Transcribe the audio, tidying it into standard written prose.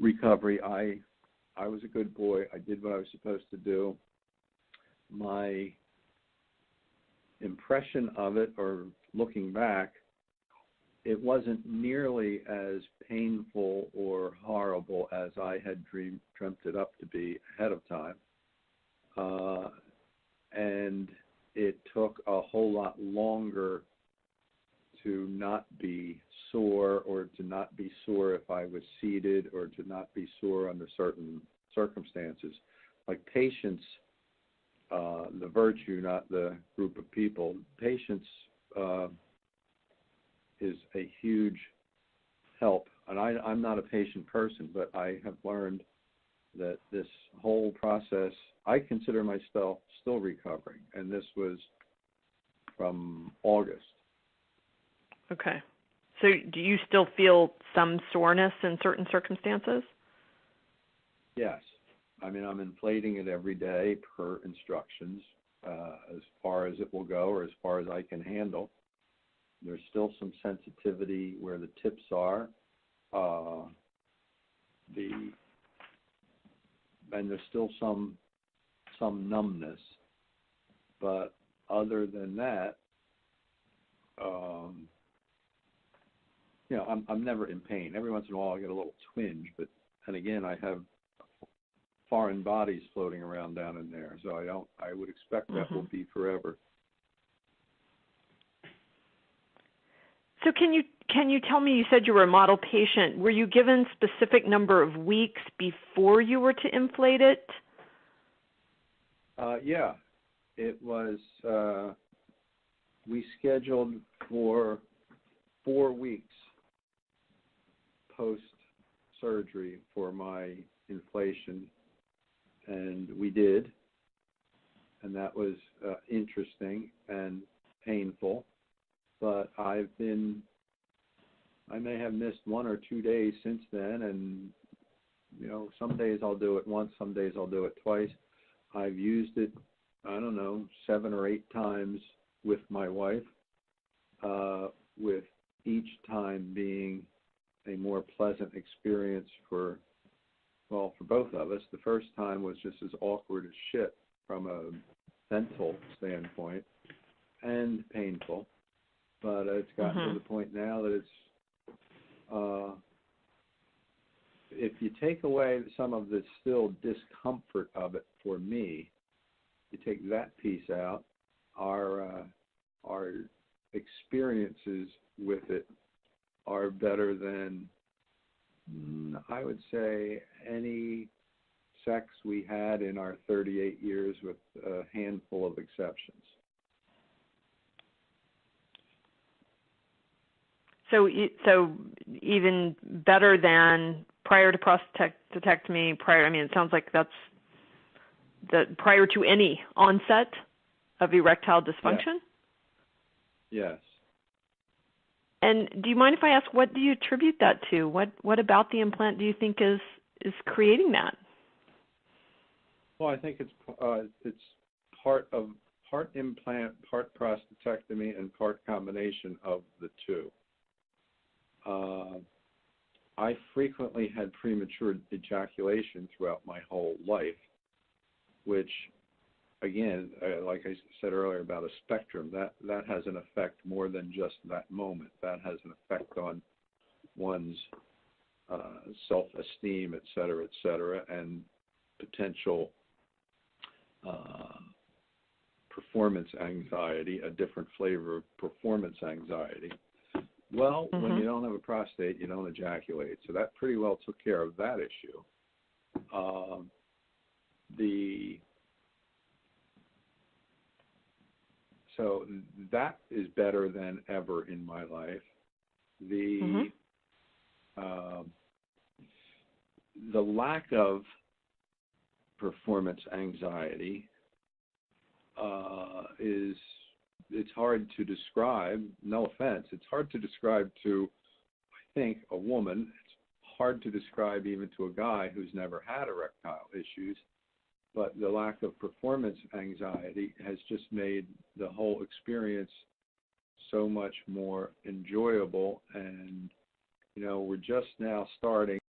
recovery. I was a good boy. I did what I was supposed to do. My impression of it, or looking back, it wasn't nearly as painful or horrible as I had dreamt it up to be ahead of time. And it took a whole lot longer to not be sore, or to not be sore if I was seated, or to not be sore under certain circumstances. Like patience, the virtue, not the group of people. Patience is a huge help. And I'm not a patient person, but I have learned that this whole process, I consider myself still recovering. And this was from August. Okay. So do you still feel some soreness in certain circumstances? Yes. I mean, I'm inflating it every day per instructions, as far as it will go, or as far as I can handle. There's still some sensitivity where the tips are. And there's still some numbness. But other than that, I'm never in pain. Every once in a while I get a little twinge, and again, I have foreign bodies floating around down in there, so I would expect that will be forever. So can you tell me, you said you were a model patient. Were you given specific number of weeks before you were to inflate it? Yeah. It was, we scheduled for 4 weeks post-surgery for my inflation, and we did, and that was interesting and painful. But I may have missed 1 or 2 days since then, and some days I'll do it once, some days I'll do it twice. I've used it, 7 or 8 times with my wife, with each time being a more pleasant experience for both of us. The first time was just as awkward as shit from a mental standpoint, and painful. But it's gotten to the point now that it's, if you take away some of the still discomfort of it for me, you take that piece out, our experiences with it are better than, I would say, any sex we had in our 38 years, with a handful of exceptions. So even better than prior to prostatectomy, it sounds like that's prior to any onset of erectile dysfunction? Yes. And do you mind if I ask, what do you attribute that to? What about the implant do you think is creating that? Well, I think it's part implant, part prostatectomy, and part combination of the two. I frequently had premature ejaculation throughout my whole life, which, again, like I said earlier about a spectrum, that has an effect more than just that moment. That has an effect on one's self-esteem, et cetera, and potential performance anxiety, a different flavor of performance anxiety. Well, when you don't have a prostate, you don't ejaculate. So that pretty well took care of that issue. So that is better than ever in my life. The lack of performance anxiety it's hard to describe. No offense, it's hard to describe to, I think, a woman. It's hard to describe even to a guy who's never had erectile issues. But the lack of performance anxiety has just made the whole experience so much more enjoyable. And, we're just now starting